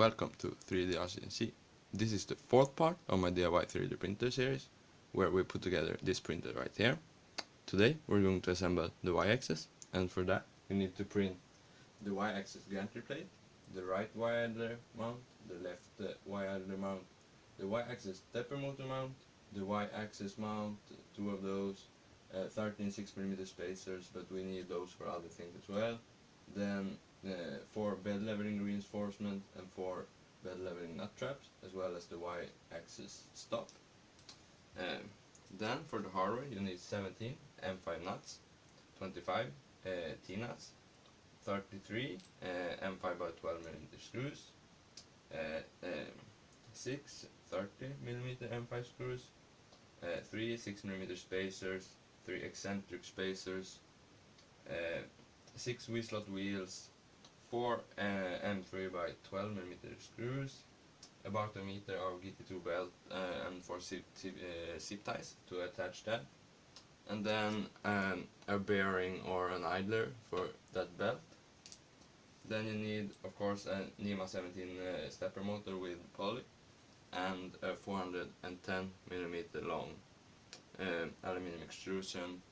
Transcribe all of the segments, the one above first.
welcome to 3D RCNC. This is the fourth part of my DIY 3D printer series, where we put together this printer right here. Today we're going to assemble the Y-axis, and for that we need to print the Y-axis gantry plate, the right Y-idler mount, the left Y-idler mount, the Y-axis stepper motor mount, the Y-axis mount, two of those, 13 6mm spacers, but we need those for other things as well. Then 4 bed leveling reinforcement and 4 bed leveling nut traps, as well as the Y-axis stop. Then for the hardware you need 17 M5 nuts, 25 T-nuts, 33 M5 by 12mm screws, 6 30mm M5 screws, 3 6mm spacers, 3 eccentric spacers, 6 V-slot wheels, 4 M3 by 12mm screws, about a meter of GT2 belt, and 4 zip ties to attach that, and then a bearing or an idler for that belt. Then you need, of course, a NEMA 17 stepper motor with pulley and a 410mm long aluminum extrusion,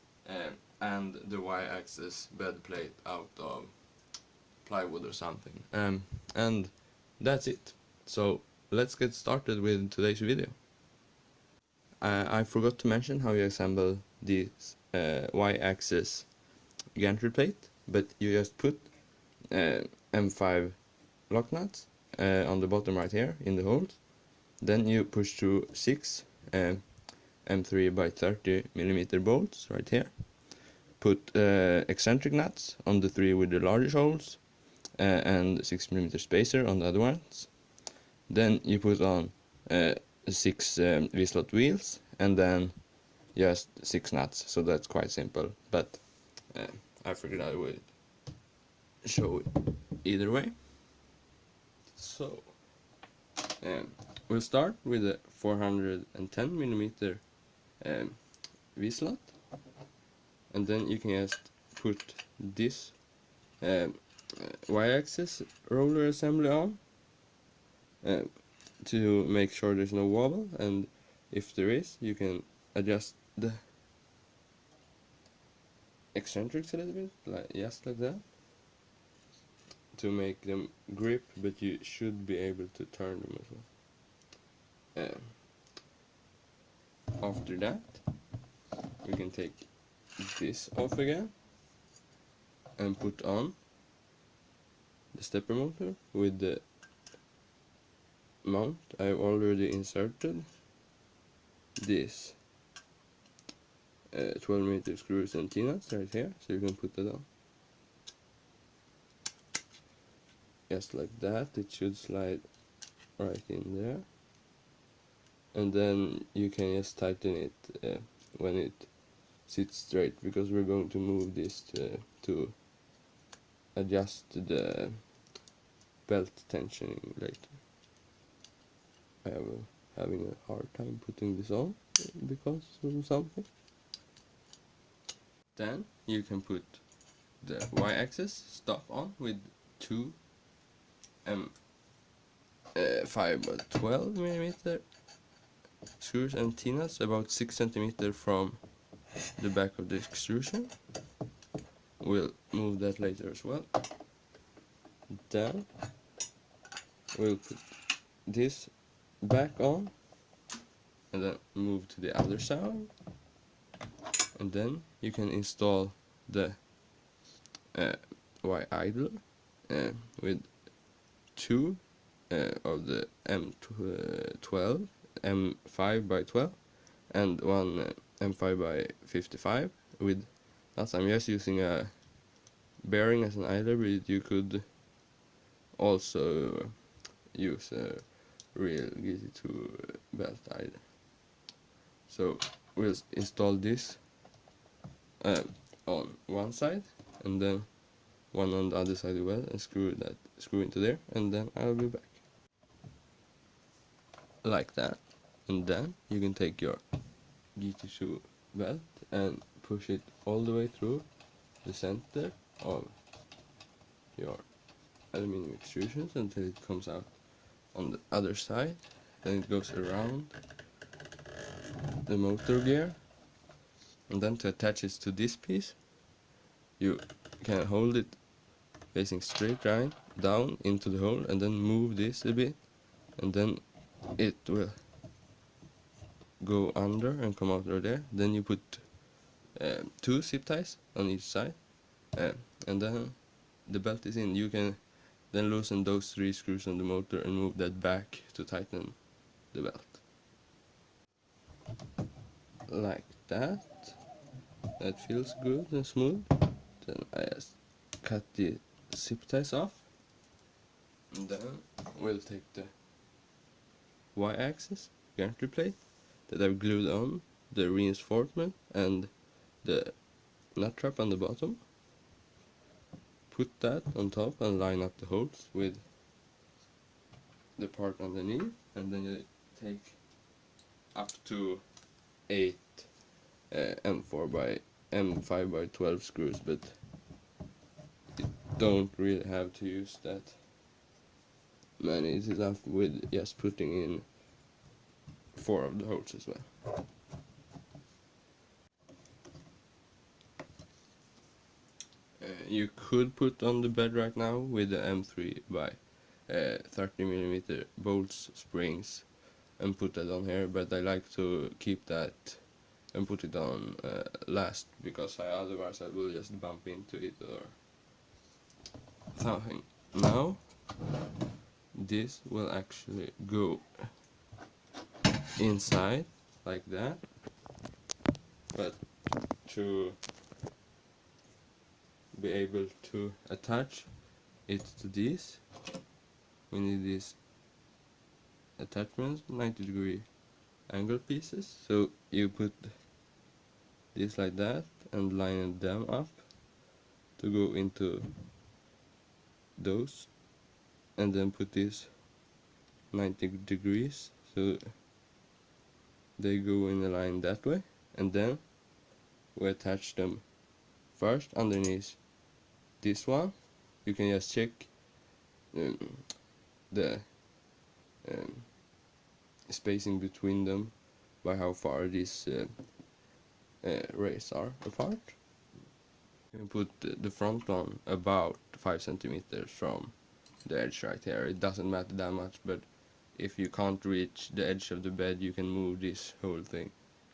and the Y-axis bed plate out of plywood or something. And that's it. So let's get started with today's video. I forgot to mention how you assemble this Y-axis gantry plate, but you just put M5 lock nuts on the bottom right here in the holes. Then you push through 6 M3 by 30mm bolts right here. Put eccentric nuts on the 3 with the largest holes, and 6mm spacer on the other ones. Then you put on 6 V-slot wheels, and then just 6 nuts. So that's quite simple, but I figured I would show it either way. So we'll start with a 410mm V-slot, and then you can just put this Y-axis roller assembly on to make sure there's no wobble, and if there is, you can adjust the eccentrics a little bit, just like that, to make them grip, but you should be able to turn them as well. After that, we can take this off again and put on the stepper motor with the mount. I've already inserted this 12mm screws and T-nuts right here, so you can put that on. Just like that, it should slide right in there, and then you can just tighten it when it sits straight, because we're going to move this to adjust the belt tensioning later. I am having a hard time putting this on because of something. Then you can put the Y-axis stop on with 2 M5 by 12mm screws and T-nuts about 6 cm from the back of the extrusion. We'll move that later as well. Then we'll put this back on, and then move to the other side, and then you can install the Y-idler with 2 of the M12 M5 by 12 and 1 M5 by 55 with nuts. I'm just using a bearing as an idler, but you could also use a real GT2 belt idler. So we'll install this on one side, and then one on the other side as well, and screw into there, and then I'll be back. Like that. And then you can take your GT2 belt and push it all the way through the center of your aluminum extrusions until it comes out on the other side, then it goes around the motor gear, and then to attach it to this piece you can hold it facing straight line down into the hole and then move this a bit, and then it will go under and come out right there. Then you put 2 zip ties on each side, and then the belt is in. You can then loosen those 3 screws on the motor and move that back to tighten the belt. Like that. That feels good and smooth. Then I just cut the zip ties off, and then we'll take the Y-axis gantry plate that I've glued on the reinforcement and the nut trap on the bottom. Put that on top and line up the holes with the part underneath, and then you take up to 8 M5 by 12 screws, but you don't really have to use that many. It's enough with just putting in 4 of the holes as well. You could put on the bed right now with the M3 by 30mm bolts, springs, and put that on here, but I like to keep that and put it on last, because otherwise I will just bump into it or something. Now this will actually go inside like that, but to be able to attach it to this we need these attachments, 90-degree angle pieces. So you put this like that and line them up to go into those, and then put this 90 degrees so they go in a line that way, and then we attach them first underneath this one. You can just check the spacing between them by how far these rays are apart. You can put the front one about 5 centimeters from the edge right here. It doesn't matter that much, but if you can't reach the edge of the bed, you can move this whole thing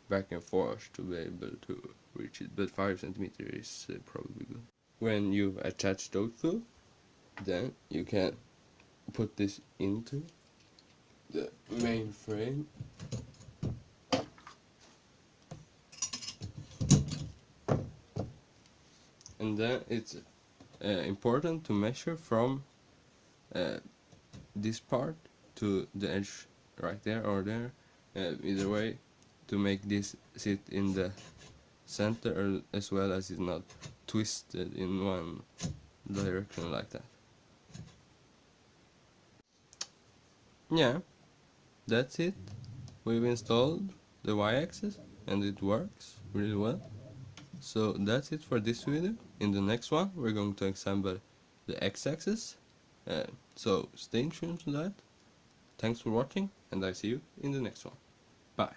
back and forth to be able to reach it, but 5 centimeters is probably good. When you've attached those two, then you can put this into the main frame. And then it's important to measure from this part to the edge right there or there, either way, to make this sit in the center as well as it's not twisted in one direction like that. Yeah, that's it. We've installed the Y-axis and it works really well. So that's it for this video. In the next one we're going to assemble the X-axis. So stay tuned to that. Thanks for watching, and I see you in the next one. Bye.